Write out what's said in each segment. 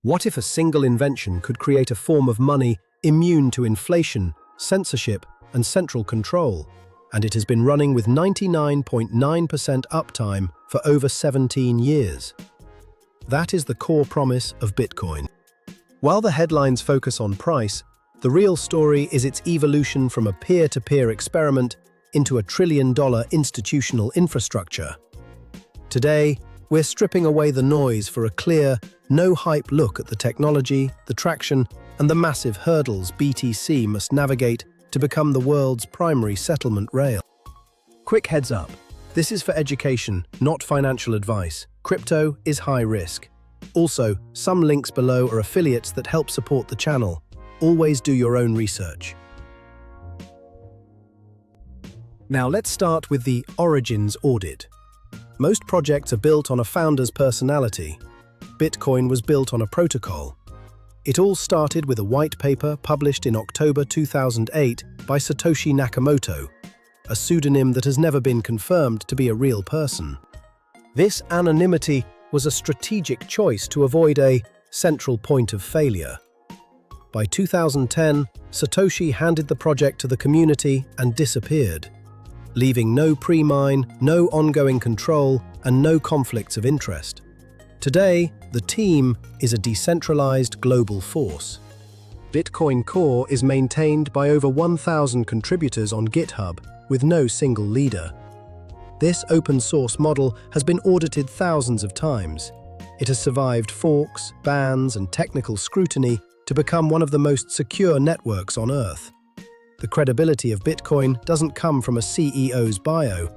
What if a single invention could create a form of money immune to inflation, censorship, and central control? And it has been running with 99.9% uptime for over 17 years. That is the core promise of Bitcoin. While the headlines focus on price, the real story is its evolution from a peer-to-peer experiment into a trillion-dollar institutional infrastructure. Today, we're stripping away the noise for a clear, no-hype look at the technology, the traction, and the massive hurdles BTC must navigate to become the world's primary settlement rail. Quick heads up, this is for education, not financial advice. Crypto is high risk. Also, some links below are affiliates that help support the channel. Always do your own research. Now let's start with the origins audit. Most projects are built on a founder's personality. Bitcoin was built on a protocol. It all started with a white paper published in October 2008 by Satoshi Nakamoto, a pseudonym that has never been confirmed to be a real person. This anonymity was a strategic choice to avoid a central point of failure. By 2010, Satoshi handed the project to the community and disappeared, leaving no pre-mine, no ongoing control, and no conflicts of interest. Today, the team is a decentralized global force. Bitcoin Core is maintained by over 1,000 contributors on GitHub, with no single leader. This open-source model has been audited thousands of times. It has survived forks, bans, and technical scrutiny to become one of the most secure networks on Earth. The credibility of Bitcoin doesn't come from a CEO's bio.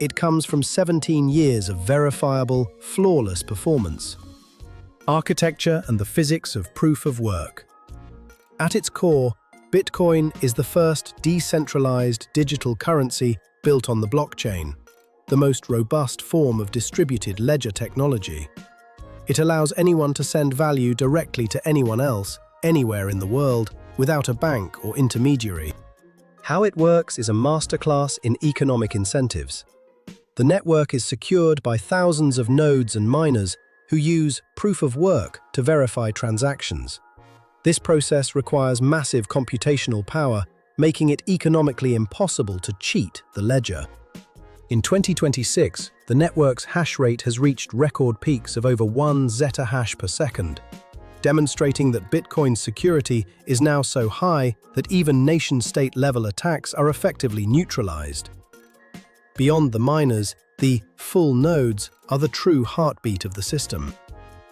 It comes from 17 years of verifiable, flawless performance. Architecture and the physics of proof of work. At its core, Bitcoin is the first decentralized digital currency built on the blockchain, the most robust form of distributed ledger technology. It allows anyone to send value directly to anyone else, anywhere in the world, without a bank or intermediary. How it works is a masterclass in economic incentives. The network is secured by thousands of nodes and miners who use proof of work to verify transactions. This process requires massive computational power, making it economically impossible to cheat the ledger. In 2026, the network's hash rate has reached record peaks of over 1 zettahash per second, demonstrating that Bitcoin's security is now so high that even nation-state level attacks are effectively neutralized. Beyond the miners, the full nodes are the true heartbeat of the system.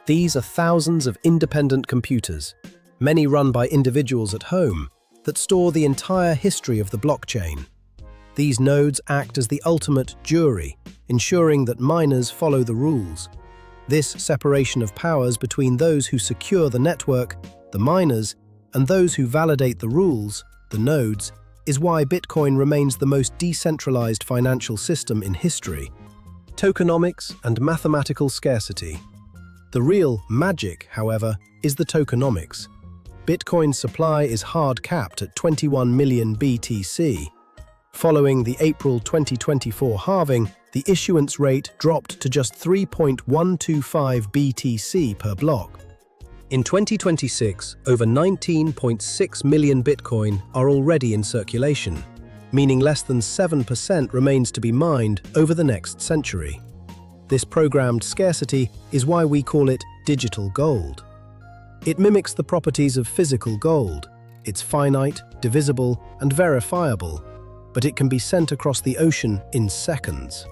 These are thousands of independent computers, many run by individuals at home, that store the entire history of the blockchain. These nodes act as the ultimate jury, ensuring that miners follow the rules. This separation of powers between those who secure the network, the miners, and those who validate the rules, the nodes, is why Bitcoin remains the most decentralized financial system in history. Tokenomics and mathematical scarcity. The real magic, however, is the tokenomics. Bitcoin's supply is hard capped at 21 million BTC. Following the April 2024 halving, the issuance rate dropped to just 3.125 BTC per block. In 2026, over 19.6 million Bitcoin are already in circulation, meaning less than 7% remains to be mined over the next century. This programmed scarcity is why we call it digital gold. It mimics the properties of physical gold. It's finite, divisible, and verifiable, but it can be sent across the ocean in seconds.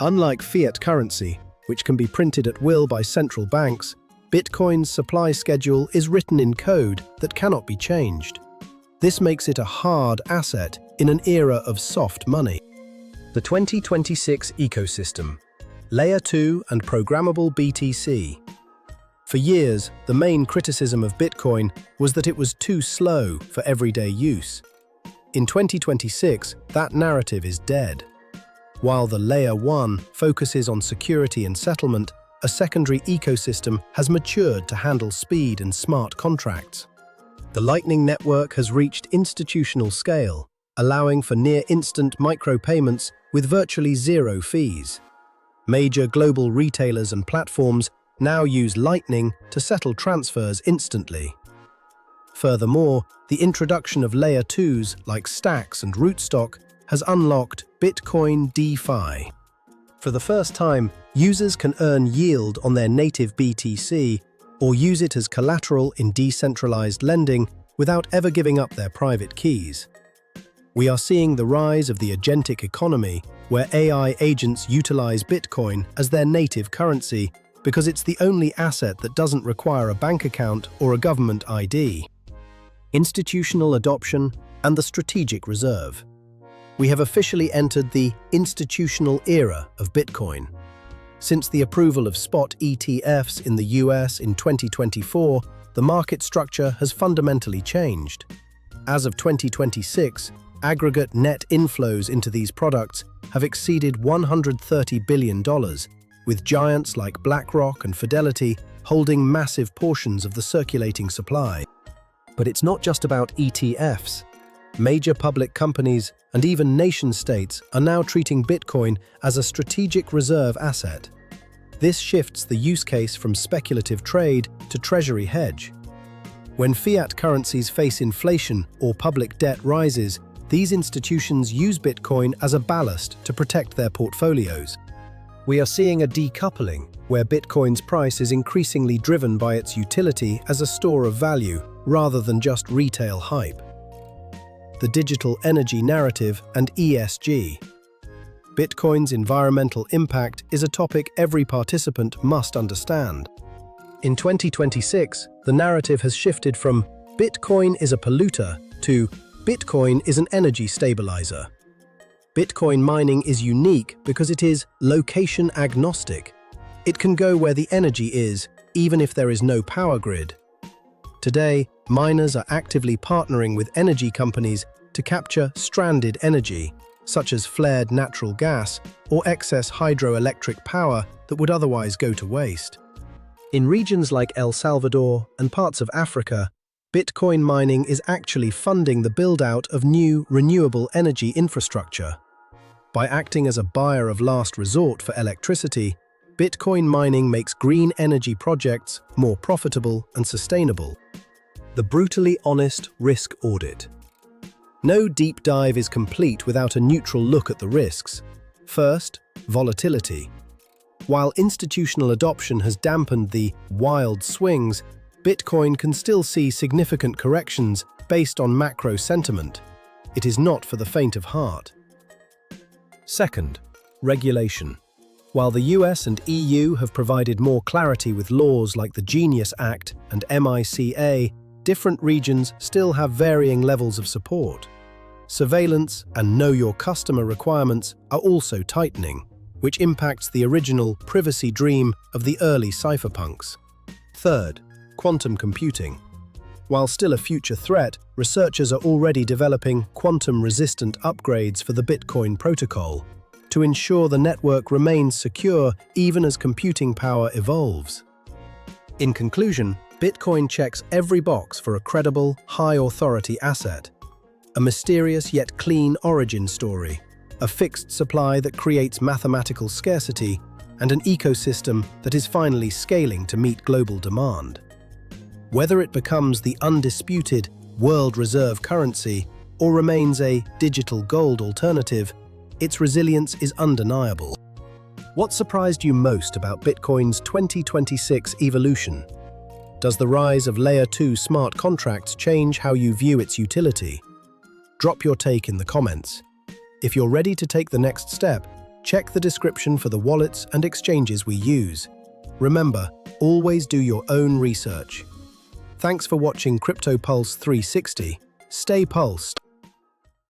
Unlike fiat currency, which can be printed at will by central banks, Bitcoin's supply schedule is written in code that cannot be changed. This makes it a hard asset in an era of soft money. The 2026 ecosystem. Layer 2 and Programmable BTC. For years, the main criticism of Bitcoin was that it was too slow for everyday use. In 2026, that narrative is dead. While the Layer 1 focuses on security and settlement, a secondary ecosystem has matured to handle speed and smart contracts. The Lightning Network has reached institutional scale, allowing for near-instant micropayments with virtually zero fees. Major global retailers and platforms now use Lightning to settle transfers instantly. Furthermore, the introduction of Layer 2s like Stacks and Rootstock has unlocked Bitcoin DeFi. For the first time, users can earn yield on their native BTC or use it as collateral in decentralized lending without ever giving up their private keys. We are seeing the rise of the agentic economy, where AI agents utilize Bitcoin as their native currency because it's the only asset that doesn't require a bank account or a government ID. Institutional adoption and the strategic reserve. We have officially entered the institutional era of Bitcoin. Since the approval of spot ETFs in the US in 2024, the market structure has fundamentally changed. As of 2026, aggregate net inflows into these products have exceeded $130 billion, with giants like BlackRock and Fidelity holding massive portions of the circulating supply. But it's not just about ETFs. Major public companies and even nation-states are now treating Bitcoin as a strategic reserve asset. This shifts the use case from speculative trade to treasury hedge. When fiat currencies face inflation or public debt rises, these institutions use Bitcoin as a ballast to protect their portfolios. We are seeing a decoupling, where Bitcoin's price is increasingly driven by its utility as a store of value, rather than just retail hype. The digital energy narrative and ESG. Bitcoin's environmental impact is a topic every participant must understand. In 2026, the narrative has shifted from Bitcoin is a polluter to Bitcoin is an energy stabilizer. Bitcoin mining is unique because it is location agnostic. It can go where the energy is, even if there is no power grid. Today, miners are actively partnering with energy companies to capture stranded energy, such as flared natural gas or excess hydroelectric power that would otherwise go to waste. In regions like El Salvador and parts of Africa, Bitcoin mining is actually funding the build-out of new renewable energy infrastructure. By acting as a buyer of last resort for electricity, Bitcoin mining makes green energy projects more profitable and sustainable. The brutally honest risk audit. No deep dive is complete without a neutral look at the risks. First, volatility. While institutional adoption has dampened the wild swings, Bitcoin can still see significant corrections based on macro sentiment. It is not for the faint of heart. Second, regulation. While the US and EU have provided more clarity with laws like the Genius Act and MiCA, different regions still have varying levels of support. Surveillance and know your customer requirements are also tightening, which impacts the original privacy dream of the early cypherpunks. Third, quantum computing. While still a future threat, researchers are already developing quantum-resistant upgrades for the Bitcoin protocol to ensure the network remains secure even as computing power evolves. In conclusion, Bitcoin checks every box for a credible, high-authority asset. A mysterious yet clean origin story, a fixed supply that creates mathematical scarcity, and an ecosystem that is finally scaling to meet global demand. Whether it becomes the undisputed world reserve currency or remains a digital gold alternative, its resilience is undeniable. What surprised you most about Bitcoin's 2026 evolution? Does the rise of Layer 2 smart contracts change how you view its utility? Drop your take in the comments. If you're ready to take the next step, check the description for the wallets and exchanges we use. Remember, always do your own research. Thanks for watching Crypto Pulse 360. Stay pulsed.